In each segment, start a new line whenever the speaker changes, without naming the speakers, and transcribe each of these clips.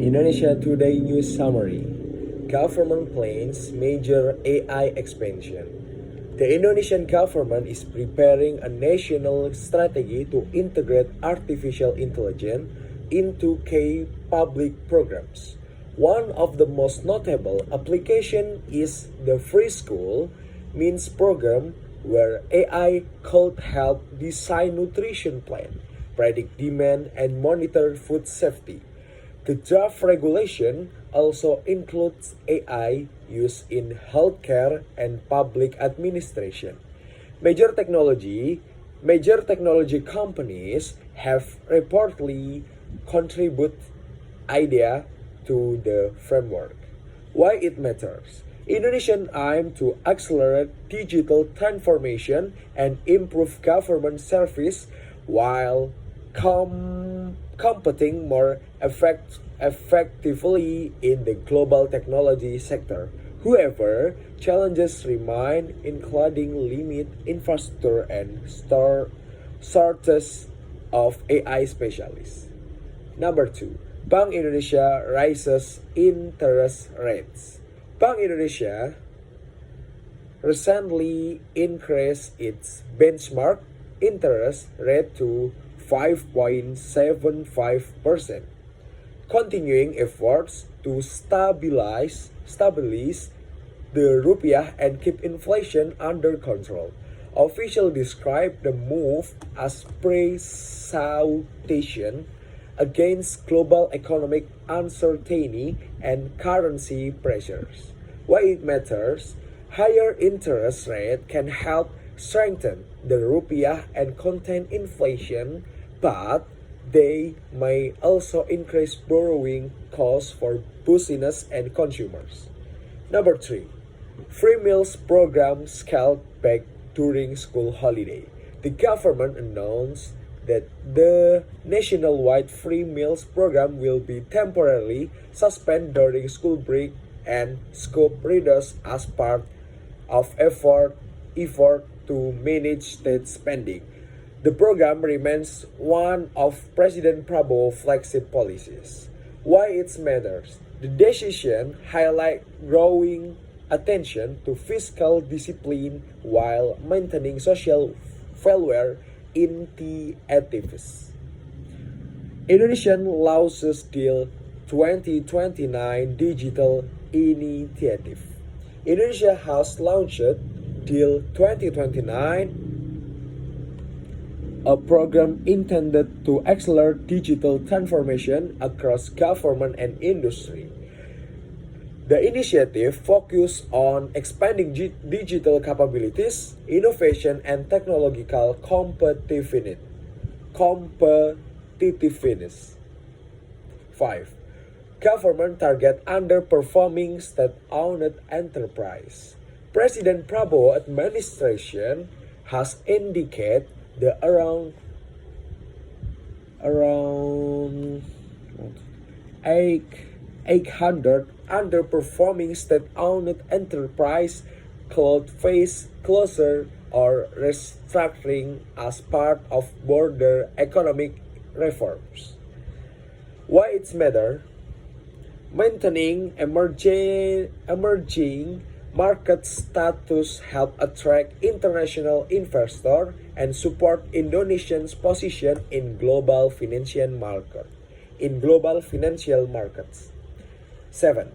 Indonesia Today News Summary. Government plans major AI expansion. The Indonesian government is preparing a national strategy to integrate artificial intelligence into key public programs. One of the most notable applications is the Free School Means program, where AI could help design nutrition plan, predict demand, and monitor food safety. The draft regulation also includes AI use in healthcare and public administration. Major technology companies have reportedly contributed idea to the framework. Why it matters? Indonesian aim to accelerate digital transformation and improve government service while competing more effectively in the global technology sector. However, challenges remain, including limited infrastructure and shortage of AI specialists. Number 2, Bank Indonesia raises interest rates. Bank Indonesia recently increased its benchmark interest rate to 5.75%, continuing efforts to stabilize the rupiah and keep inflation under control. Officials describe the move as precaution against global economic uncertainty and currency pressures. Why it matters? Higher interest rate can help strengthen the rupiah and contain inflation, but they may also increase borrowing costs for business and consumers. Number 3, free meals program scaled back during school holiday. The government announced that the nationwide free meals program will be temporarily suspended during school break and scope reduced as part of effort to manage state spending. The program remains one of President Prabowo's flagship policies. Why it matters? The decision highlights growing attention to fiscal discipline while maintaining social welfare initiatives. Indonesian Laws Deal 2029 Digital Initiative. Indonesia has launched Deal 2029, a program intended to accelerate digital transformation across government and industry. The initiative focuses on expanding digital capabilities, innovation, and technological competitiveness. 5. Government target underperforming state-owned enterprise. President Prabowo administration has indicated the around 800 underperforming state-owned enterprise could face closure or restructuring as part of broader economic reforms. Why it matters? Maintaining emerging market status help attract international investors and support Indonesia's position in global financial markets. 7.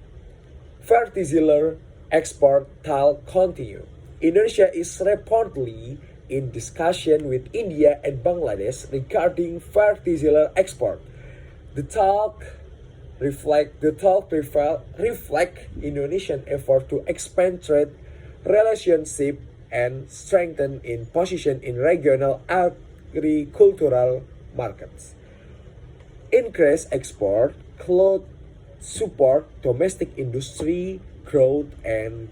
Fertilizer export talk continue. Indonesia is reportedly in discussion with India and Bangladesh regarding fertilizer export. The talk reflect Indonesian effort to expand trade relationship and strengthen its position in regional agricultural markets. Increased export could support domestic industry growth and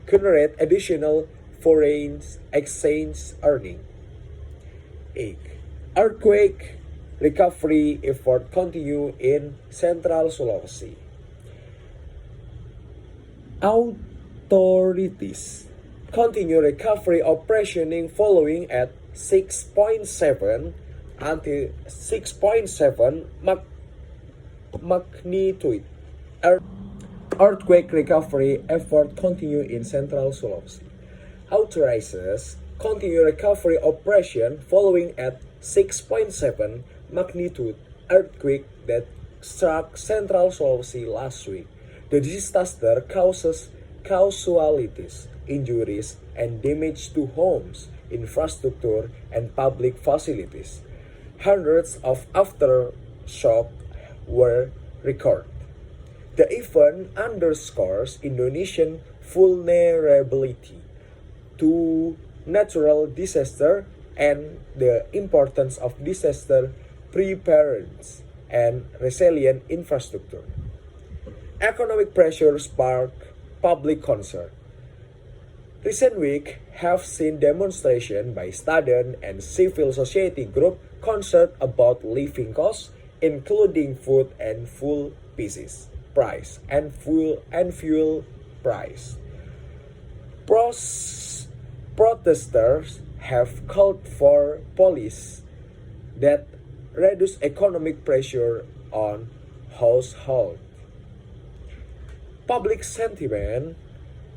generate additional foreign exchange earning. 8. Earthquake recovery effort continue in Central Sulawesi. Authorities continue recovery operationing following at 6.7 until 6.7 magnitude earthquake recovery effort continue in Central Sulawesi. Authorizes continue recovery operation following at 6.7 magnitude earthquake that struck Central Sulawesi last week. The disaster causes casualties, injuries, and damage to homes, infrastructure, and public facilities. Hundreds of aftershock were recorded. The event underscores Indonesian vulnerability to natural disaster and the importance of disaster preparedness and resilient infrastructure. Economic pressure spark public concern. Recent weeks have seen demonstrations by student and civil society groups concerned about living costs, including food and fuel price and fuel price. Protesters have called for policies that reduce economic pressure on households. Public sentiment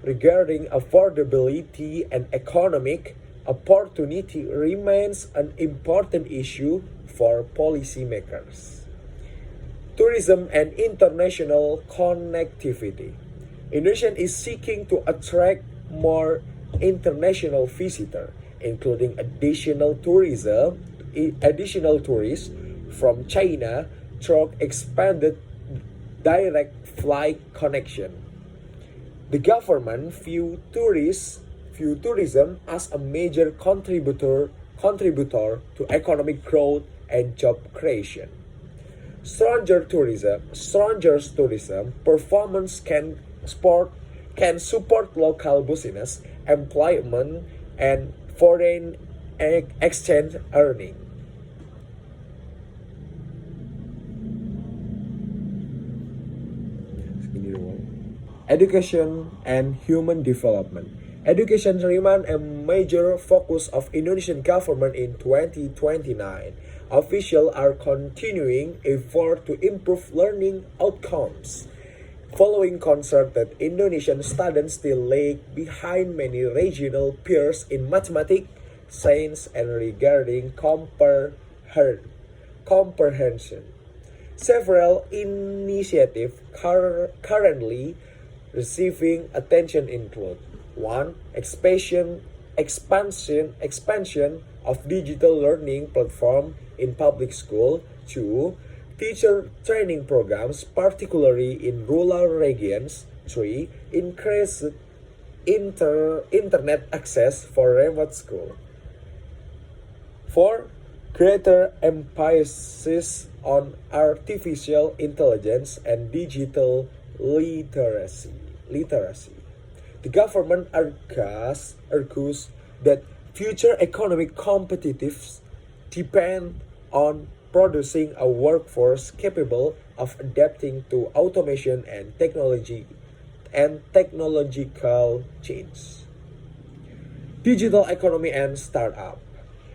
regarding affordability and economic opportunity remains an important issue for policymakers. Tourism and international connectivity. Indonesia is seeking to attract more international visitors, including additional tourists from China through expanded direct flight connection. The government view tourism as a major contributor to economic growth and job creation. Strangers tourism performance can support local business, employment, and foreign exchange earning. Education and human development. Education remains a major focus of Indonesian government in 2029. Officials are continuing efforts to improve learning outcomes. Following concern that Indonesian students still lag behind many regional peers in mathematics, science, and regarding comprehension. Several initiatives currently receiving attention include 1. Expansion of digital learning platform in public school. 2. Teacher training programs, particularly in rural regions. 3. Increased internet access for remote school. 4. Greater emphasis on artificial intelligence and digital literacy. The government argues that future economic competitiveness depend on producing a workforce capable of adapting to automation and technological change. Digital economy and startup.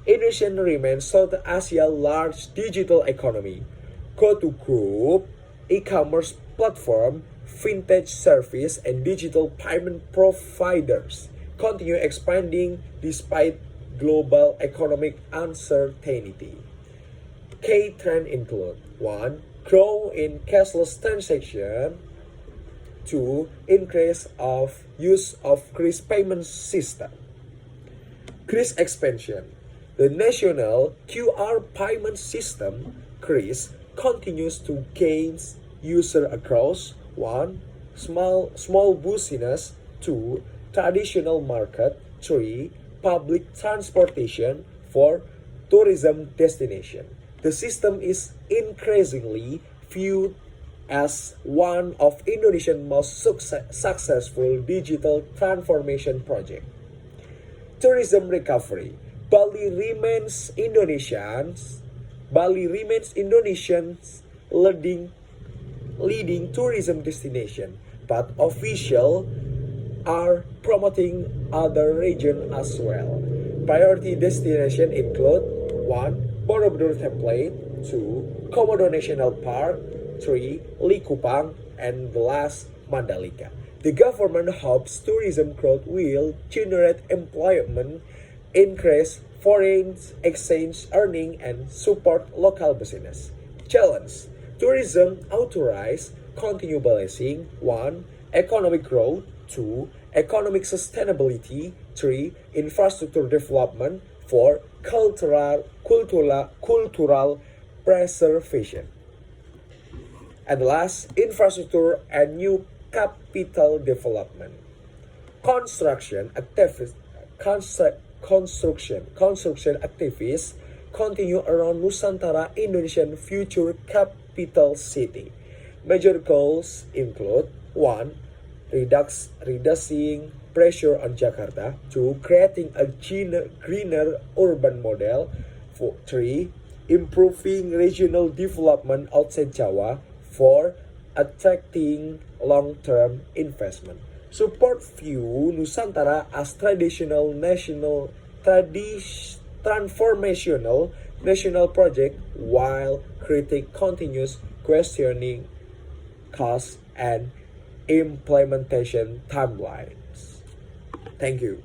Indonesia remains South Asia's large digital economy. GoTo Group, e-commerce platform, fintech service, and digital payment providers continue expanding despite global economic uncertainty. Key trends include 1. Growth in cashless transaction. 2. Increase of use of CRIS payment system. CRIS expansion. The national QR payment system, CRIS, continues to gain users across 1. Small business. 2. Traditional market. 3. Public transportation. 4. Tourism destination. The system is increasingly viewed as one of Indonesia's most successful digital transformation projects. Tourism recovery. Bali remains Indonesia's leading tourism destination, but officials are promoting other regions as well. Priority destinations include 1. Borobudur Template. 2. Komodo National Park. 3. Likupang, and the last, Mandalika. The government hopes tourism growth will generate employment, increase foreign exchange earning, and support local business. Challenge: tourism authorized continue balancing 1. Economic growth, 2. Economic sustainability, 3. Infrastructure development, 4. Cultural preservation. And last, infrastructure and new capital development. Construction activities continue around Nusantara Indonesian future capital city. Major goals include 1. Reducing pressure on Jakarta, 2. Creating a greener urban model, 3. Improving regional development outside Java, 4. Attracting long-term investment. Support view Nusantara as transformational national project, while critic continues questioning costs and implementation timelines. Thank you.